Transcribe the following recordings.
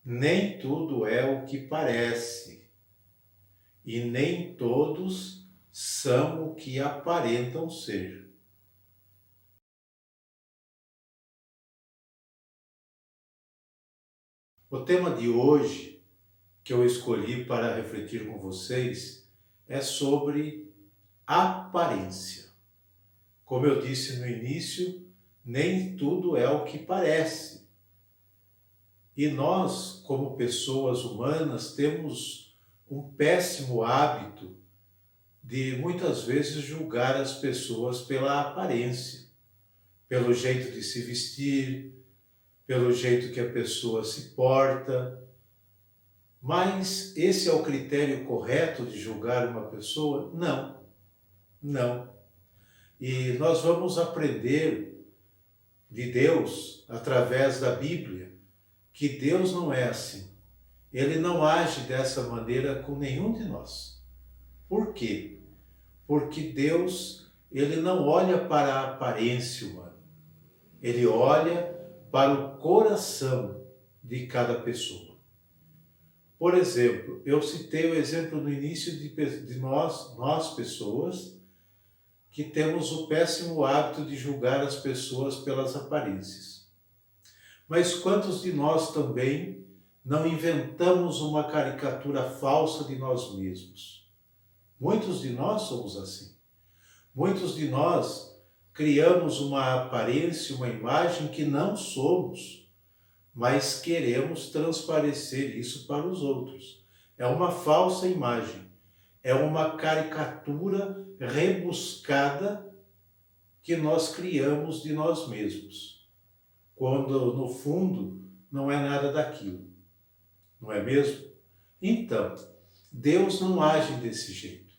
Nem tudo é o que parece, e nem todos são o que aparentam ser. O tema de hoje, que eu escolhi para refletir com vocês, é sobre aparência. Como eu disse no início, nem tudo é o que parece. E nós, como pessoas humanas, temos um péssimo hábito de muitas vezes julgar as pessoas pela aparência, pelo jeito de se vestir, pelo jeito que a pessoa se porta. Mas esse é o critério correto de julgar uma pessoa? Não, não. E nós vamos aprender de Deus, através da Bíblia, que Deus não é assim. Ele não age dessa maneira com nenhum de nós. Por quê? Porque Deus, ele não olha para a aparência humana. Ele olha para o coração de cada pessoa. Por exemplo, eu citei o exemplo no início de nós pessoas, que temos o péssimo hábito de julgar as pessoas pelas aparências. Mas quantos de nós também não inventamos uma caricatura falsa de nós mesmos? Muitos de nós somos assim. Muitos de nós criamos uma aparência, uma imagem que não somos, mas queremos transparecer isso para os outros. É uma falsa imagem, é uma caricatura rebuscada que nós criamos de nós mesmos, quando no fundo não é nada daquilo, não é mesmo? Então, Deus não age desse jeito.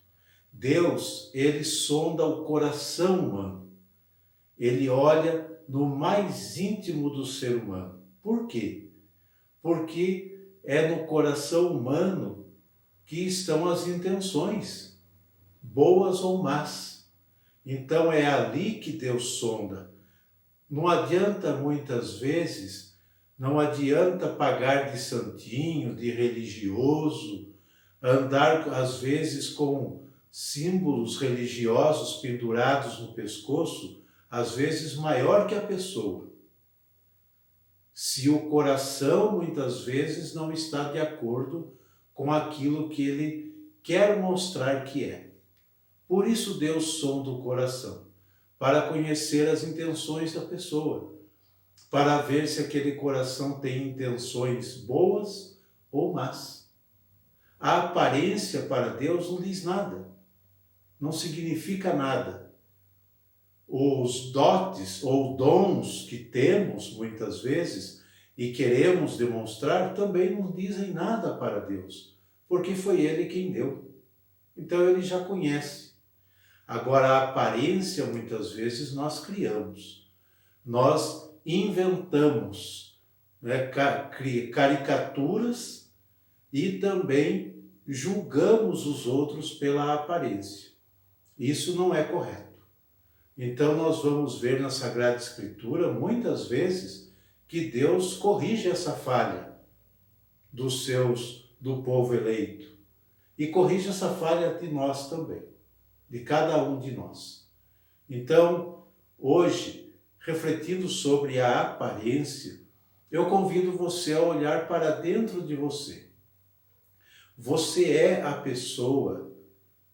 Deus, ele sonda o coração humano. Ele olha no mais íntimo do ser humano. Por quê? Porque é no coração humano que estão as intenções, boas ou más. Então é ali que Deus sonda. Não adianta muitas vezes, não adianta pagar de santinho, de religioso, andar às vezes com símbolos religiosos pendurados no pescoço, às vezes maior que a pessoa. Se o coração muitas vezes não está de acordo com aquilo que ele quer mostrar que é. Por isso Deus sonda o coração, para conhecer as intenções da pessoa, para ver se aquele coração tem intenções boas ou más. A aparência para Deus não diz nada, não significa nada. Os dotes ou dons que temos muitas vezes e queremos demonstrar também não dizem nada para Deus, porque foi Ele quem deu. Então Ele já conhece. Agora, a aparência muitas vezes nós criamos, nós inventamos, né, caricaturas e também julgamos os outros pela aparência. Isso não é correto. Então nós vamos ver na Sagrada Escritura muitas vezes que Deus corrige essa falha do povo eleito e corrige essa falha de nós também, de cada um de nós. Então, hoje, refletindo sobre a aparência, eu convido você a olhar para dentro de você. Você é a pessoa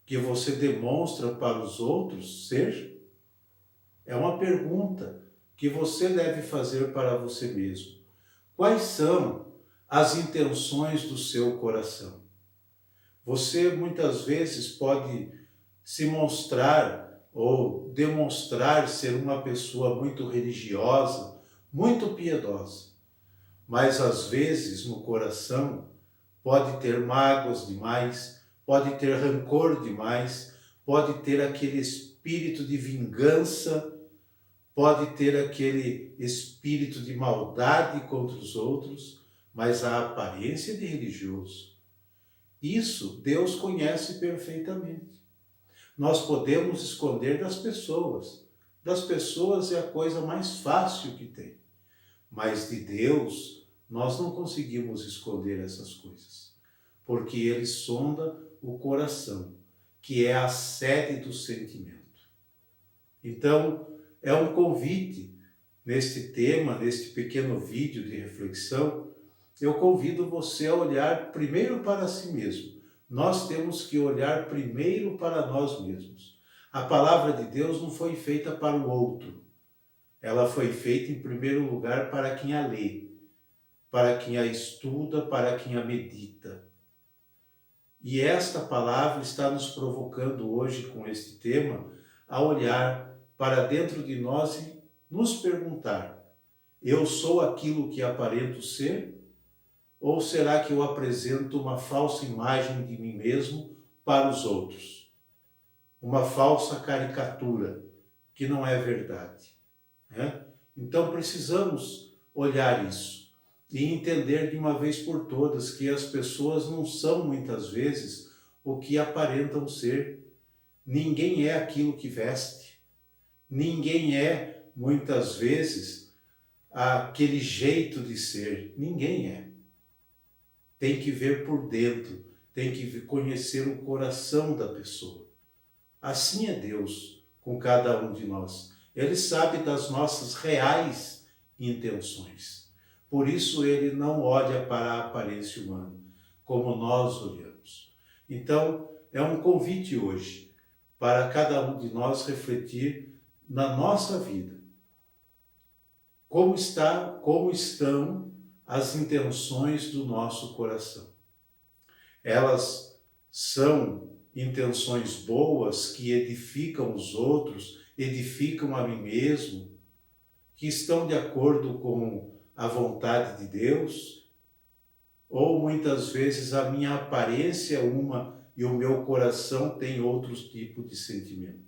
que você demonstra para os outros ser? É uma pergunta que você deve fazer para você mesmo. Quais são as intenções do seu coração? Você muitas vezes pode se mostrar ou demonstrar ser uma pessoa muito religiosa, muito piedosa, mas às vezes no coração pode ter mágoas demais, pode ter rancor demais, pode ter aquele espírito de vingança, pode ter aquele espírito de maldade contra os outros, mas a aparência de religioso. Isso Deus conhece perfeitamente. Nós podemos esconder das pessoas. Das pessoas é a coisa mais fácil que tem. Mas de Deus, nós não conseguimos esconder essas coisas, porque ele sonda o coração, que é a sede do sentimento. Então, é um convite neste tema, neste pequeno vídeo de reflexão. Eu convido você a olhar primeiro para si mesmo. Nós temos que olhar primeiro para nós mesmos. A palavra de Deus não foi feita para o outro. Ela foi feita em primeiro lugar para quem a lê, para quem a estuda, para quem a medita. E esta palavra está nos provocando hoje com este tema a olhar para dentro de nós e nos perguntar: eu sou aquilo que aparento ser? Ou será que eu apresento uma falsa imagem de mim mesmo para os outros? Uma falsa caricatura que não é verdade, né? Então precisamos olhar isso e entender de uma vez por todas que as pessoas não são muitas vezes o que aparentam ser. Ninguém é aquilo que veste. Ninguém é, muitas vezes, aquele jeito de ser. Ninguém é. Tem que ver por dentro, tem que conhecer o coração da pessoa. Assim é Deus com cada um de nós. Ele sabe das nossas reais intenções. Por isso ele não olha para a aparência humana, como nós olhamos. Então, é um convite hoje para cada um de nós refletir na nossa vida. Como estão as intenções do nosso coração? Elas são intenções boas que edificam os outros, edificam a mim mesmo, que estão de acordo com a vontade de Deus? Ou muitas vezes a minha aparência é uma e o meu coração tem outros tipos de sentimento?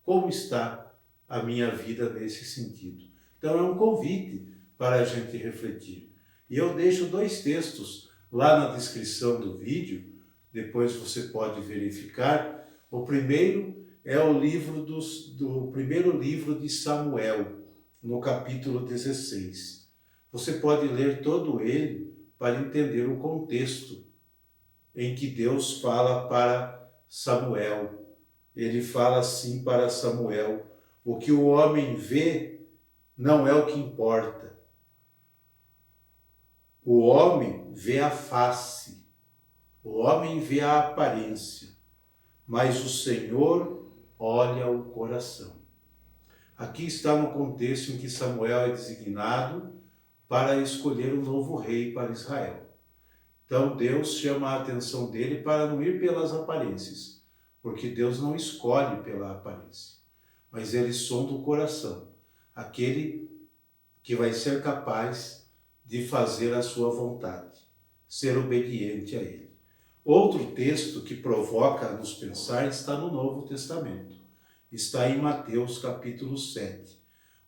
Como está a minha vida nesse sentido? Então é um convite para a gente refletir. E eu deixo 2 textos lá na descrição do vídeo, depois você pode verificar. O primeiro é o livro do primeiro livro de Samuel, no capítulo 16. Você pode ler todo ele para entender o contexto em que Deus fala para Samuel. Ele fala assim para Samuel: o que o homem vê não é o que importa. O homem vê a face, o homem vê a aparência, mas o Senhor olha o coração. Aqui está no contexto em que Samuel é designado para escolher um novo rei para Israel. Então Deus chama a atenção dele para não ir pelas aparências, porque Deus não escolhe pela aparência, mas ele sonda o coração, aquele que vai ser capaz de fazer a sua vontade, ser obediente a ele. Outro texto que provoca a nos pensar está no Novo Testamento. Está em Mateus capítulo 7,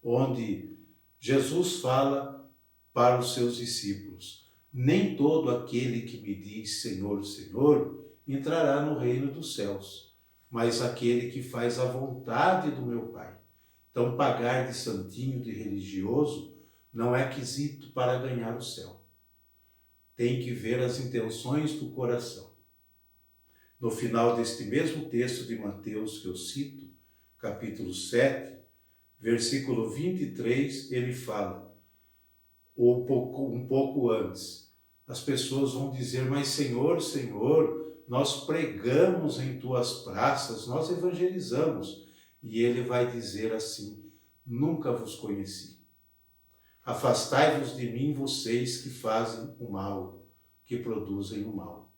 onde Jesus fala para os seus discípulos: nem todo aquele que me diz Senhor, Senhor, entrará no reino dos céus, mas aquele que faz a vontade do meu Pai. Então, pagar de santinho, de religioso, não é quesito para ganhar o céu. Tem que ver as intenções do coração. No final deste mesmo texto de Mateus que eu cito, capítulo 7, versículo 23, ele fala, um pouco antes, as pessoas vão dizer: mas Senhor, Senhor, nós pregamos em tuas praças, nós evangelizamos. E ele vai dizer assim: nunca vos conheci. Afastai-vos de mim, vocês que fazem o mal, que produzem o mal.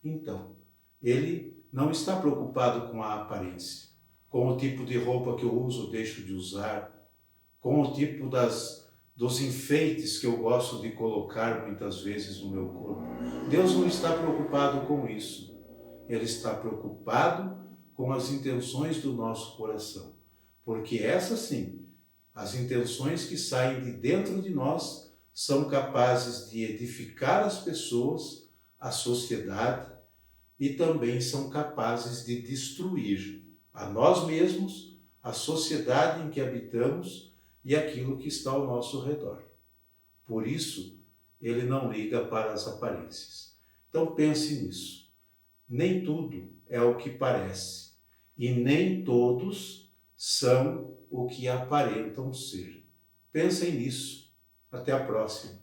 Então, ele não está preocupado com a aparência, com o tipo de roupa que eu uso ou deixo de usar, com o tipo dos enfeites que eu gosto de colocar muitas vezes no meu corpo. Deus não está preocupado com isso. Ele está preocupado com as intenções do nosso coração. Porque essas sim, as intenções que saem de dentro de nós, são capazes de edificar as pessoas, a sociedade, e também são capazes de destruir a nós mesmos, a sociedade em que habitamos e aquilo que está ao nosso redor. Por isso, ele não liga para as aparências. Então pense nisso. Nem tudo é o que parece, e nem todos são o que aparentam ser. Pensem nisso. Até a próxima.